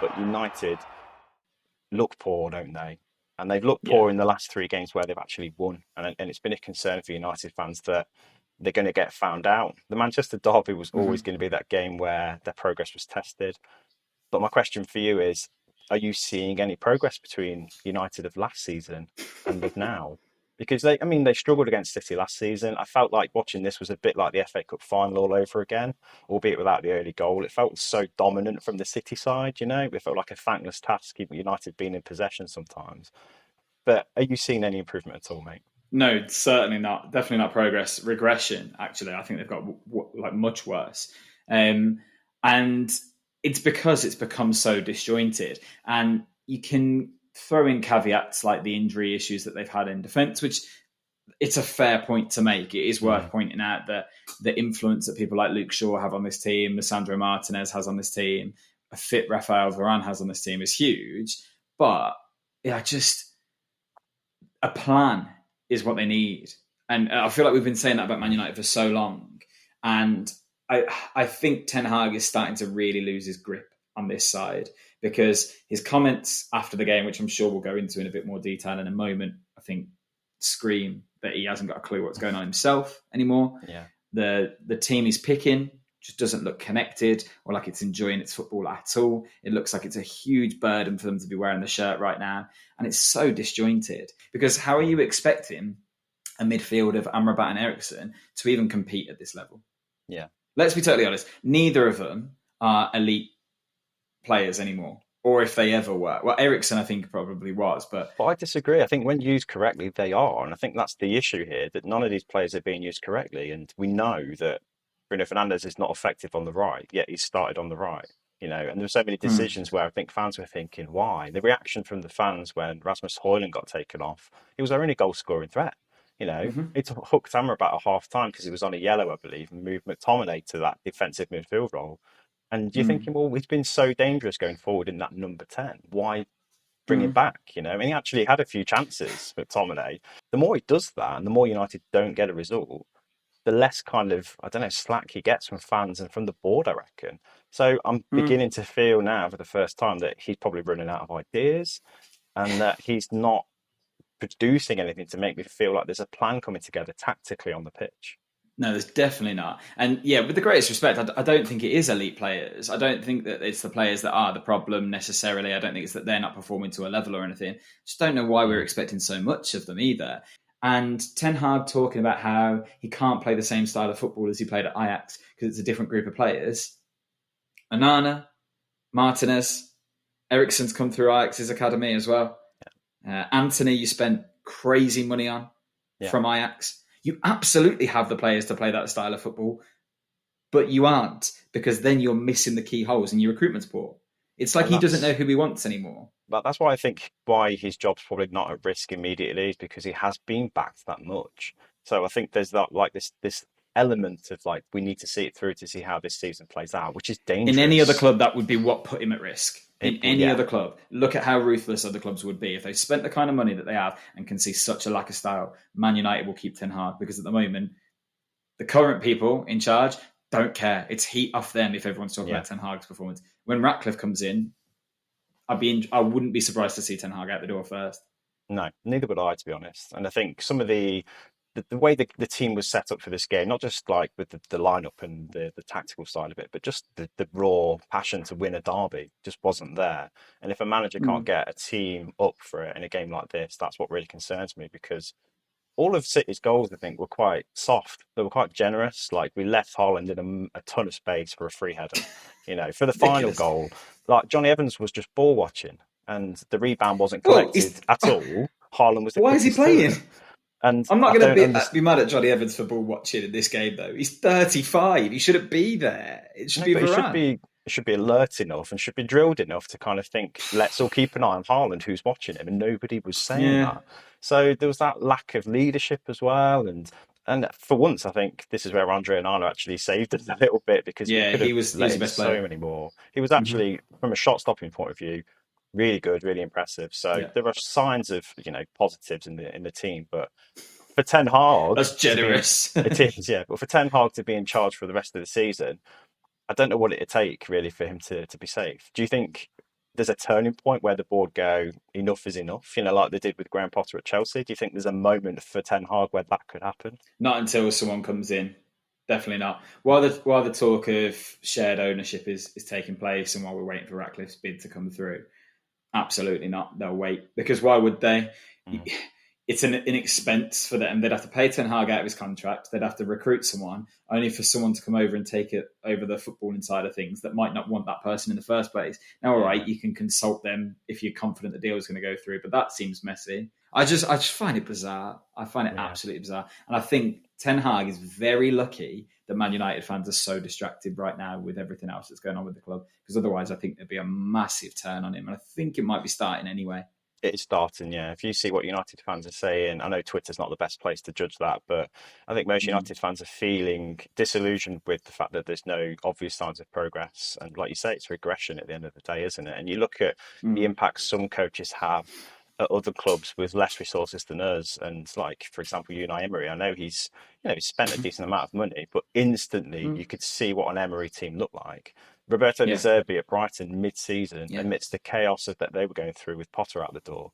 but United look poor, don't they? And they've looked Yeah. poor in the last three games where they've actually won. And it's been a concern for United fans that they're going to get found out. The Manchester Derby was always Hmm. going to be that game where their progress was tested. But my question for you is, are you seeing any progress between United of last season and of now? Because they struggled against City last season. I felt like watching this was a bit like the FA Cup final all over again, albeit without the early goal. It felt so dominant from the City side, It felt like a thankless task, even United being in possession sometimes. But are you seeing any improvement at all, mate? No, certainly not. Definitely not progress. Regression, actually. I think they've got like much worse. And it's because it's become so disjointed. And you can throw in caveats like the injury issues that they've had in defence, which it's a fair point to make. It is worth Mm. pointing out that the influence that people like Luke Shaw have on this team, Lissandro Martinez has on this team, a fit Rafael Varane has on this team is huge. But yeah, just a plan is what they need. And I feel like we've been saying that about Man United for so long. And I think Ten Hag is starting to really lose his grip on this side because his comments after the game, which I'm sure we'll go into in a bit more detail in a moment, I think scream that he hasn't got a clue what's going on himself anymore. Yeah. The team he's picking just doesn't look connected or like it's enjoying its football at all. It looks like it's a huge burden for them to be wearing the shirt right now. And it's so disjointed because how are you expecting a midfield of Amrabat and Eriksen to even compete at this level? Yeah. Let's be totally honest. Neither of them are elite players anymore. Or if they ever were. Well, Eriksen, I think, probably was. But I disagree. I think when used correctly, they are. And I think that's the issue here, that none of these players are being used correctly. And we know that Bruno Fernandes is not effective on the right, yet he's started on the right. And there were so many decisions where I think fans were thinking, why? The reaction from the fans when Rasmus Højlund got taken off, he was our only goal scoring threat. It hooked Amrabat at half time because he was on a yellow, I believe, and moved McTominay to that defensive midfield role. And you're thinking, well, he's been so dangerous going forward in that number 10. Why bring it back? And he actually had a few chances with McTominay. The more he does that and the more United don't get a result, the less kind of, I don't know, slack he gets from fans and from the board, I reckon. So I'm beginning to feel now for the first time that he's probably running out of ideas and that he's not producing anything to make me feel like there's a plan coming together tactically on the pitch. No, there's definitely not. And yeah, with the greatest respect, I don't think it is elite players. I don't think that it's the players that are the problem necessarily. I don't think it's that they're not performing to a level or anything. Just don't know why we're expecting so much of them either. And Ten Hag talking about how he can't play the same style of football as he played at Ajax because it's a different group of players. Onana, Martinez, Eriksen's come through Ajax's academy as well. Anthony, you spent crazy money on from Ajax. You absolutely have the players to play that style of football, but you aren't because then you're missing the key holes in your recruitment's poor. It's like he doesn't know who he wants anymore. But that's why I think why his job's probably not at risk immediately is because he has been backed that much. So I think there's that like this element of like we need to see it through to see how this season plays out, which is In any other dangerous. club, that would be what put him at risk. In any Yeah. other club, look at how ruthless other clubs would be if they spent the kind of money that they have and can see such a lack of style. Man United will keep Ten Hag because at the moment, the current people in charge don't care. It's heat off them if everyone's talking about Ten Hag's performance. When Ratcliffe comes in, I wouldn't be surprised to see Ten Hag out the door first. No, neither would I, to be honest. And I think some of the way the team was set up for this game, not just like with the lineup and the tactical side of it, but just the raw passion to win a derby just wasn't there. And if a manager can't get a team up for it in a game like this, that's what really concerns me because all of City's goals, I think, were quite soft. They were quite generous. Like we left Haaland in a ton of space for a free header. For the final goal, like Johnny Evans was just ball watching, and the rebound wasn't collected at all. Haaland was the Why is he quickest through playing? it. And I'm not I going don't to be mad at Johnny Evans for ball watching in this game, though. He's 35. He shouldn't be there. It should be Varane. It should be alert enough and should be drilled enough to kind of think, let's all keep an eye on Haaland, who's watching him. And nobody was saying that. So there was that lack of leadership as well. And for once, I think this is where Andre Onana actually saved us a little bit because he was the best player. So many more. He was actually, from a shot-stopping point of view, really good, really impressive. So there are signs of positives in the team, but for Ten Hag, that's generous. It is, yeah. But for Ten Hag to be in charge for the rest of the season, I don't know what it'd take really for him to be safe. Do you think there's a turning point where the board go, enough is enough, like they did with Graham Potter at Chelsea? Do you think there's a moment for Ten Hag where that could happen? Not until someone comes in. Definitely not. While the talk of shared ownership is taking place, and while we're waiting for Ratcliffe's bid to come through, absolutely not. They'll wait, because why would they? Mm. It's an expense for them. They'd have to pay Ten Hag out of his contract. They'd have to recruit someone, only for someone to come over and take it over the footballing side of things that might not want that person in the first place. Now, all right, you can consult them if you're confident the deal is going to go through, but that seems messy. I just find it bizarre. I find it Yeah. absolutely bizarre. And I think Ten Hag is very lucky that Man United fans are so distracted right now with everything else that's going on with the club, because otherwise I think there'd be a massive turn on him. And I think it might be starting anyway. It is starting, yeah. If you see what United fans are saying, I know Twitter's not the best place to judge that, but I think most Mm. United fans are feeling disillusioned with the fact that there's no obvious signs of progress. And like you say, it's regression at the end of the day, isn't it? And you look at the Mm. impact some coaches have at other clubs with less resources than us. And like, for example, Unai Emery, I know he's spent a decent amount of money, but instantly Mm. you could see what an Emery team looked like. Roberto De Yeah. Zerbi at Brighton mid-season, Yeah. amidst the chaos that they were going through with Potter out the door,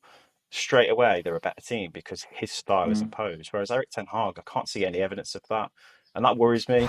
straight away they're a better team because his style is Mm. imposed. Whereas Erik Ten Hag, I can't see any evidence of that, and that worries me.